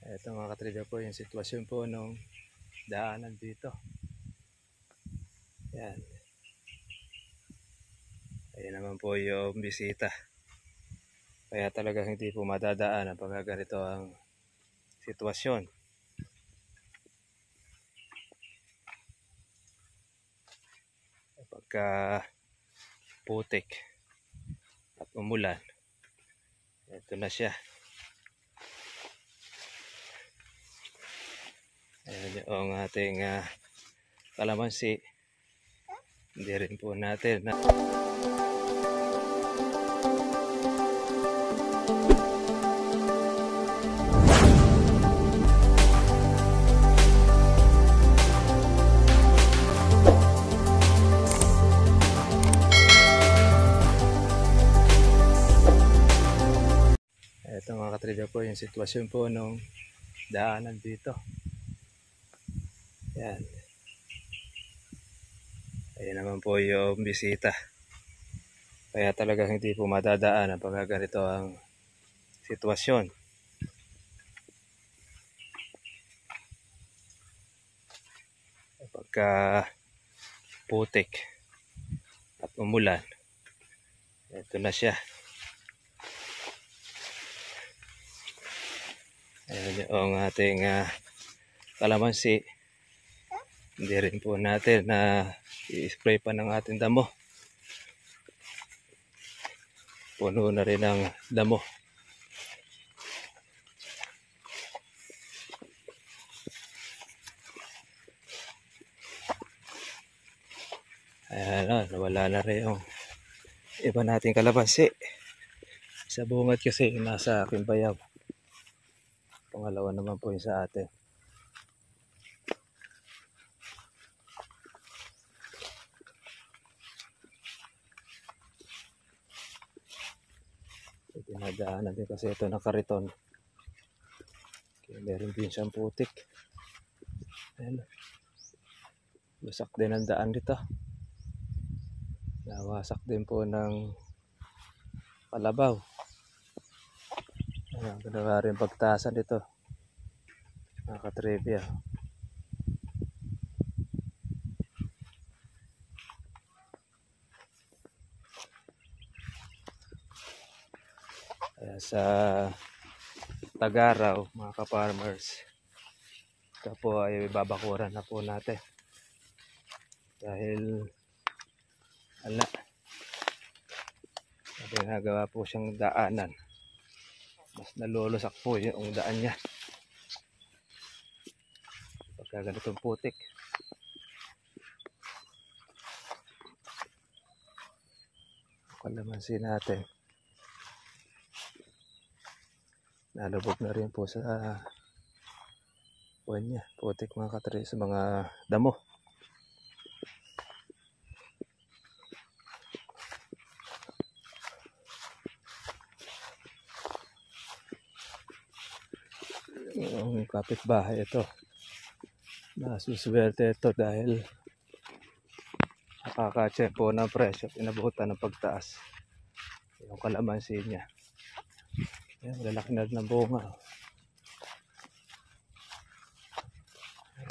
Ito mga katrader po yung sitwasyon po nung daanan dito. Yan. Ayan naman po yung bisita. Kaya talaga hindi po madadaanan pag ganito ang sitwasyon. Pagka putik at umulan, ito na siya. Ayan yung ating kalamansi. Hindi rin po natin na ito mga katrader po yung sitwasyon po nung daanan dito. Yan. Ayan naman po yung bisita. Kaya talaga hindi po madadaanan pag ganito ang sitwasyon. Pagka putik at umulan, ito na siya. Ayan yung ating kalamansi. Hindi rin po natin na i-spray pa ng ating damo. Puno na rin ang damo. Ayan, nawala na rin yung iba nating kalamansi. Sa bungad kasi nasa aking bayaw. Pangalawa naman po yung sa atin. Dinadaanan din kasi ito ng kariton. Kaya meron din siyang putik. Ayan. Wasak din ang daan dito. Nawasak din po ng kalabaw. Ayan, ganawa rin pagtasan dito. Nakatrivia. Ayan, sa Tagaraw, mga ka-farmers, ito po ay babakuran na po natin. Dahil nagawa po siyang daanan. Mas nalulusak po yung daan niya pagka ganitong putik. Kalamansi natin nalubog na rin po sa buwan niya. Putik mga katri sa mga damo. Yung kapitbahay ito, nasuswerte ito dahil nakaka-check po ng presyo, inabutan ng pagtaas yung kalamansi niya. Ayan, lalaki na rin ng bunga.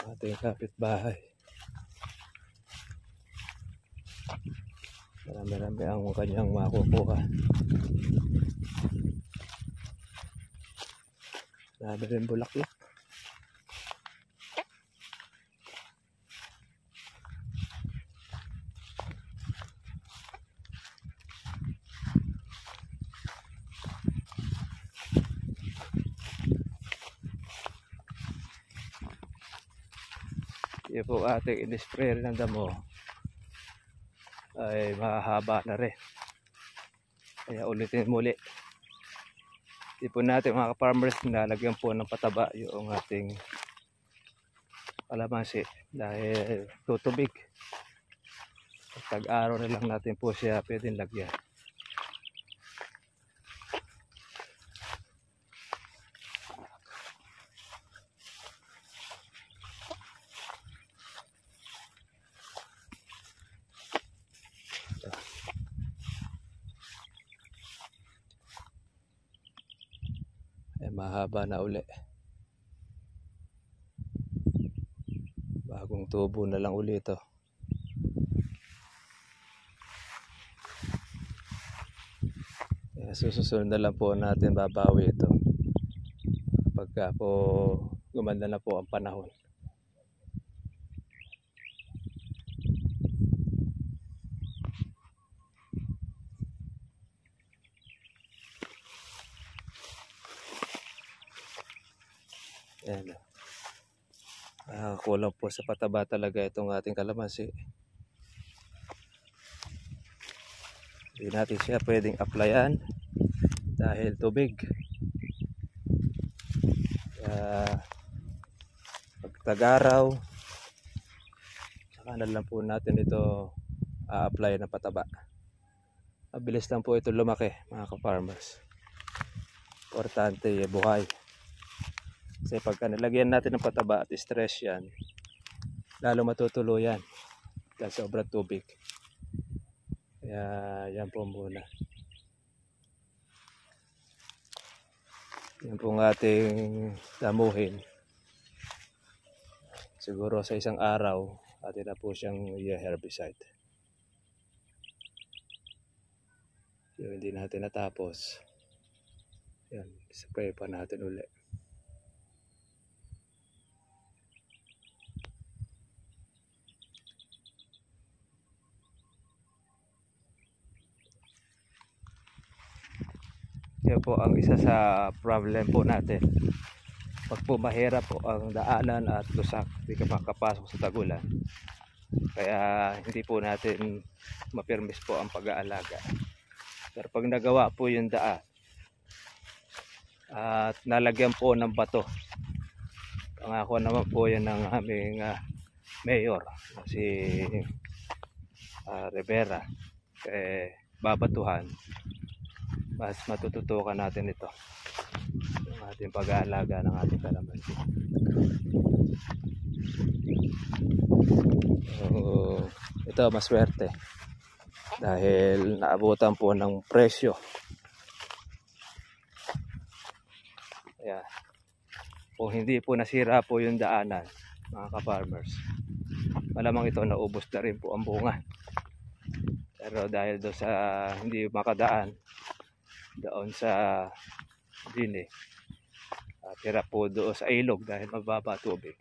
Ating kapitbahay, marami-rami ang kanyang makukuha. Marami rin bulaklak. Yung po ating in-spray ng damo ay mahaba na rin. Kaya ulitin muli. Hindi po natin mga farmers nalagyan po ng pataba yung ating kalamansi dahil tutubig. Tag-araw na lang natin po siya pwedeng lagyan. Mahaba na uli. Bagong tubo na lang ulit ito. Susunod na lang po natin babawi ito pagka po gumanda na po ang panahon. Ayan. Kulang po sa pataba talaga itong ating kalamansi. Hindi natin siya pwedeng applyan dahil tubig. Pagtag-araw, saka na lang po natin ito a-apply ng pataba. Mabilis lang po ito lumaki, mga ka-farmers. Importante buhay. Kasi pagka nilagyan natin ng pataba at stress yan, lalo matutulo yan dahil sobrang tubig. Kaya yan po muna. Yan po ang ating damuhin. Siguro sa isang araw, atin na po siyang herbicide. Yung hindi natin natapos, yan, spray pa natin uli. Yan po ang isa sa problem po natin. Pag po mahirap po ang daanan at lusak, hindi ka makapasok sa tagulan. Kaya hindi po natin mapirmis po ang pag-aalaga. Pero pag nagawa po yung daan at nalagyan po ng bato, pangako naman po yan ng aming mayor, si Rivera, babatuhan, mas matututukan natin ito, yung ating pag-aalaga ng ating kalamansi. Ito maswerte dahil naabutan po ng presyo. Ayan. Kung hindi po nasira po yung daanan, mga ka-farmers, malamang ito naubos na rin po ang bunga. Pero dahil doon sa hindi makadaan doon sa dini, tira po doon sa ilog dahil mababa tubig,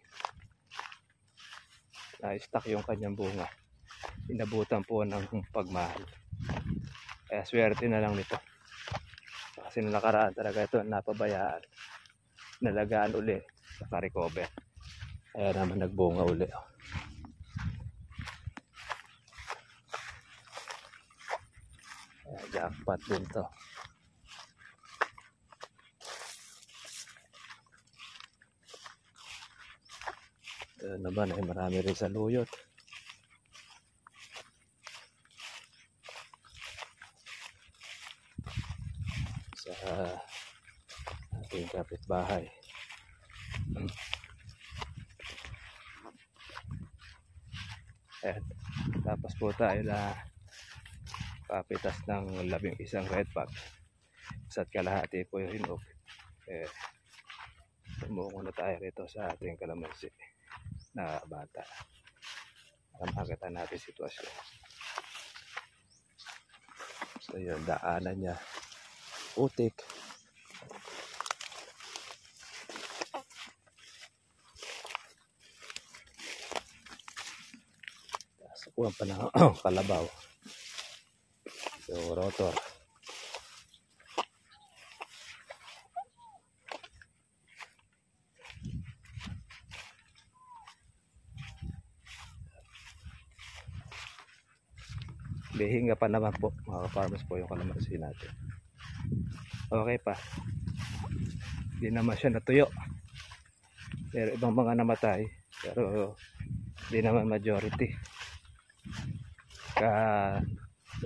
na-stuck yung kanyang bunga, inabutan po ng pagmahal. Kaya swerte na lang nito, kasi nakaraan talaga ito napabayaan, nalagaan uli, naka-recover, kaya naman nagbunga uli. Jackpot din to. Ito naman ay marami rin sa luyot. Sa ating kapitbahay. Ayan. Tapos po tayo na kapitas ng 11 red bag. Isa't kalahati po yung hinog. Tumungo na tayo rito sa ating kalamansi na bata para makita natin sitwasyon. So yun, daanan niya putik. Sakuhan pa ng kalabaw yung rotor. Bihinga pa naman po, mga farmers po, yung kalamansi natin. Okay pa, hindi naman siya natuyo, pero ibang mga namatay, pero hindi naman majority.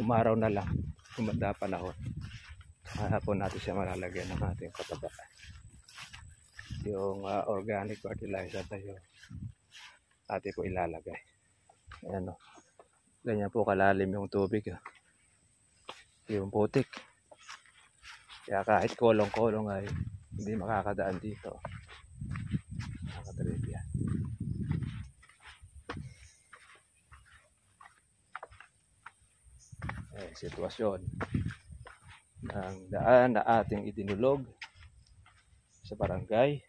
Umaraw na lang, kumanda panahon, kaya po natin siya malalagyan ng ating pataba, yung organic fertilizer na yun atin po ilalagay. Ayan o, ganyan po kalalim yung tubig, yung putik, kaya kahit kolong-kolong ay hindi makakadaan dito. Nakadrip yan. sitwasyon ng daan na ating idinulog sa barangay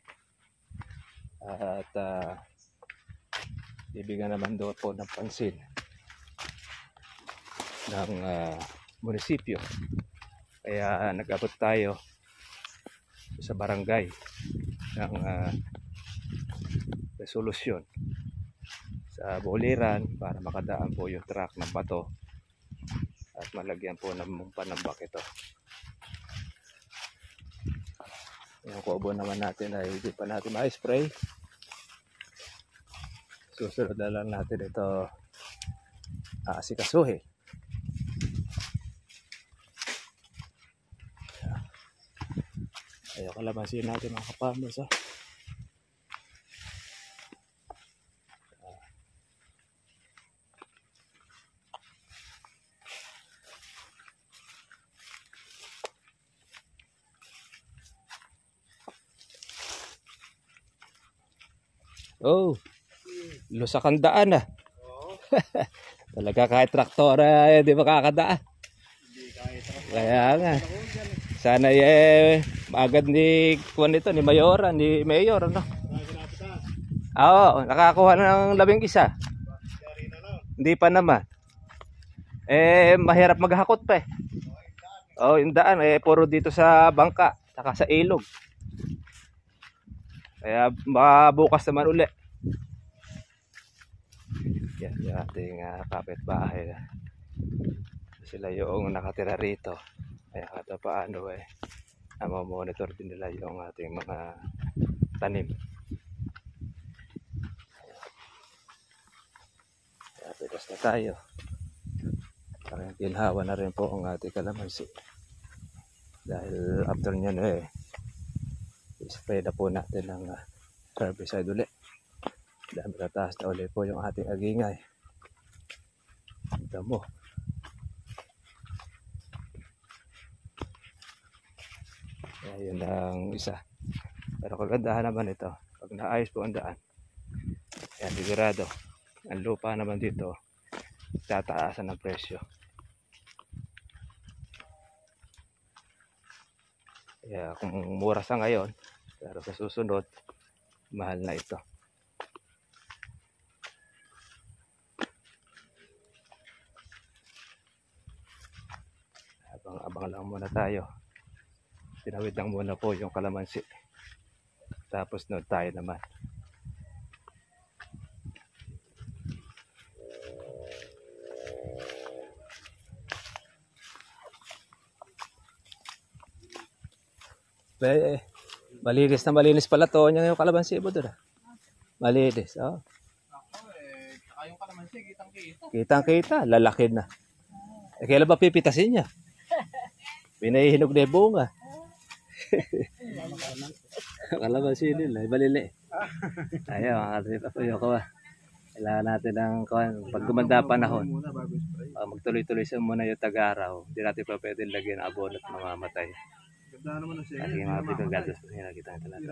at bibigyan naman doon po ng pansin ng munisipyo. Kaya nag-abot tayo sa barangay ng resolusyon sa Boliran para makadaan po yung truck ng bato at malagyan po ng panambak ito. Yung kubo naman natin ay hindi pa natin ma-spray. Susunod na lang natin ito asikasuhin. Ayaw kalamansin natin mga kapamos. Oh, lusak ang daan Talaga kahit traktora hindi makakadaan. Kaya nga. Sana agad ni kuwan nito ni Mayor, ano? Oo, nakakuha na ng 11. Hindi pa naman. Mahirap maghakot pa Oh, yung daan puro dito sa bangka, saka sa ilog. Kaya bukas naman uli. Yan yung ating kapitbahay. Sila yung nakatira rito. Kaya kada paano monitor din nila yung ating mga tanim. Kaya pitas na tayo. Parang ginhawa na rin po ang ating kalamansi. Dahil after nyan spray na po natin ng herbicide uli. Dahil matataas na uli po yung ating agingay. Ito mo. Kaya yun ang isa. Pero kagandahan naman ito. Pag naayos po ang daan. Kaya sigurado. Ang lupa naman dito. Tataasan ng presyo. Kaya kung mura sa ngayon. Pero sa susunod. Mahal na ito. Abang lang muna tayo. Tinawid lang muna po yung kalamansi. Tapos noon tayo naman. Malinis na malinis pala to yung kalamansi mo doon. Malinis, oh. Saka yung kalamansi, kitang-kita. Kitang-kita, lalaki na. Kailan ba pipitasin niya? Pinahihinog na yung bunga. Kalamansi nila, malili. Ayaw, kailangan natin ng pag gumanda panahon. Magtuloy-tuloy siya muna yung tag-araw. Hindi natin pa pwede lagyan ng abon at mamamatay. Ganda naman ang siya. Kasi mga pagkagatas pa siya nakita natin.